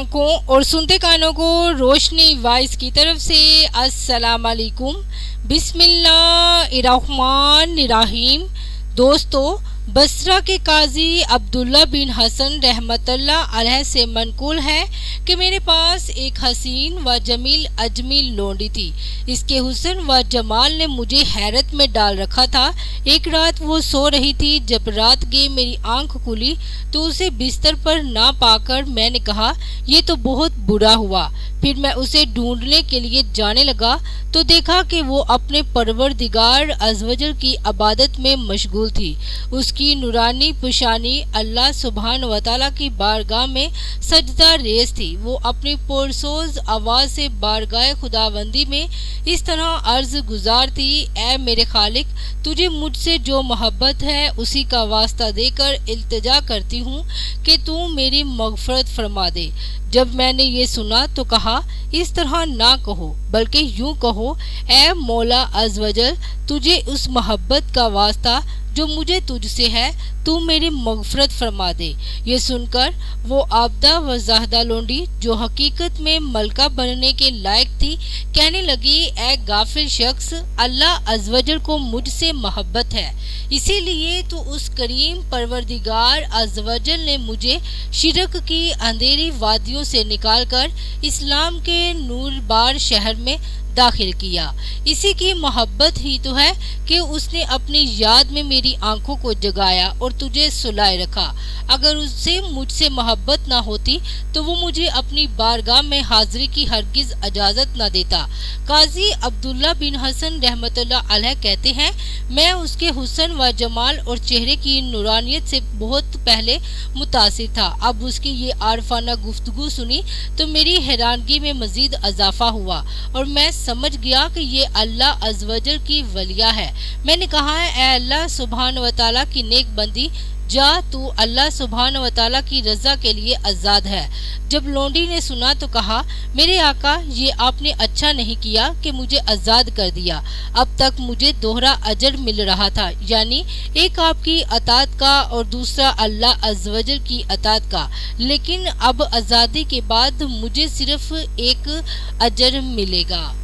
आंखों और सुनते कानों को रोशनी वाइस की तरफ से अस्सलाम वालेकुम। बिस्मिल्लाहिर्रहमानिर्रहीम। दोस्तों, बसरा के काजी अब्दुल्ला बिन हसन रहमतुल्लाह अलैह से मनकूल है कि मेरे पास एक हसीन व जमील अजमील लोंडी थी। इसके हुस्न व जमाल ने मुझे हैरत में डाल रखा था। एक रात वो सो रही थी। जब रात गई मेरी आंख खुली तो उसे बिस्तर पर ना पाकर मैंने कहा, ये तो बहुत बुरा हुआ। फिर मैं उसे ढूंढने के लिए जाने लगा तो देखा कि वो अपने परवरदिगार अज़वजल की इबादत में मशगूल थी। उसकी नूरानी पुशानी अल्लाह सुब्हान व तआला की बारगाह में सजदा रेज़ थी। वो अपनी पुरसोज आवाज़ से बारगाह खुदाबंदी में इस तरह अर्ज गुजार थी, ऐ मेरे खालिक, तुझे मुझसे जो मोहब्बत है उसी का वास्ता देकर इल्तिजा करती हूँ कि तू मेरी मग़फ़रत फरमा दे। जब मैंने ये सुना तो कहा, इस तरह ना कहो बल्कि यूं कहो, ऐ मौला अज़वजल, तुझे उस मोहब्बत का वास्ता जो मुझे तुझसे है, तू मेरी मग़फ़रत फरमा दे। ये सुनकर वो आबदा व ज़ाहदा लोंडी जो हकीकत में मलका बनने के लायक थी कहने लगी, ऐ गाफिल शख्स, अल्लाह अज़वजल को मुझसे मोहब्बत है, इसीलिए तो उस करीम परवरदिगार अज़वजल ने मुझे शिरक की अंधेरी वादियों से निकालकर इस्लाम के नूरबार शहर में दाखिल किया। इसी की मोहब्बत ही तो है कि उसने अपनी याद में मेरी आंखों को जगाया और तुझे सुलाए रखा। अगर उससे मुझसे मोहब्बत ना होती तो वो मुझे अपनी बारगाह में हाजिरी की हरगिज इजाज़त न देता। काजी अब्दुल्ला बिन हसन रहमतुल्लाह अलैह कहते हैं, मैं उसके हुस्न व जमाल और चेहरे की नूरानियत से बहुत पहले मुतासिर था। अब उसकी ये आरफाना गुफ्तगू सुनी तो मेरी हैरानगी में मजीद इजाफा हुआ और मैं समझ गया कि ये अल्लाह अज़वजल की वलिया है। मैंने कहा, ऐ अल्लाह सुब्हान व तआला की नेक बंदी, जा तू अल्लाह सुब्हान व तआला की रज़ा के लिए आज़ाद है। जब लोंडी ने सुना तो कहा, मेरे आका, ये आपने अच्छा नहीं किया कि मुझे आज़ाद कर दिया। अब तक मुझे दोहरा अजर मिल रहा था, यानी एक आपकी अतात का और दूसरा अल्लाह अज़वजल की अतात का, लेकिन अब आज़ादी के बाद मुझे सिर्फ एक अजर मिलेगा।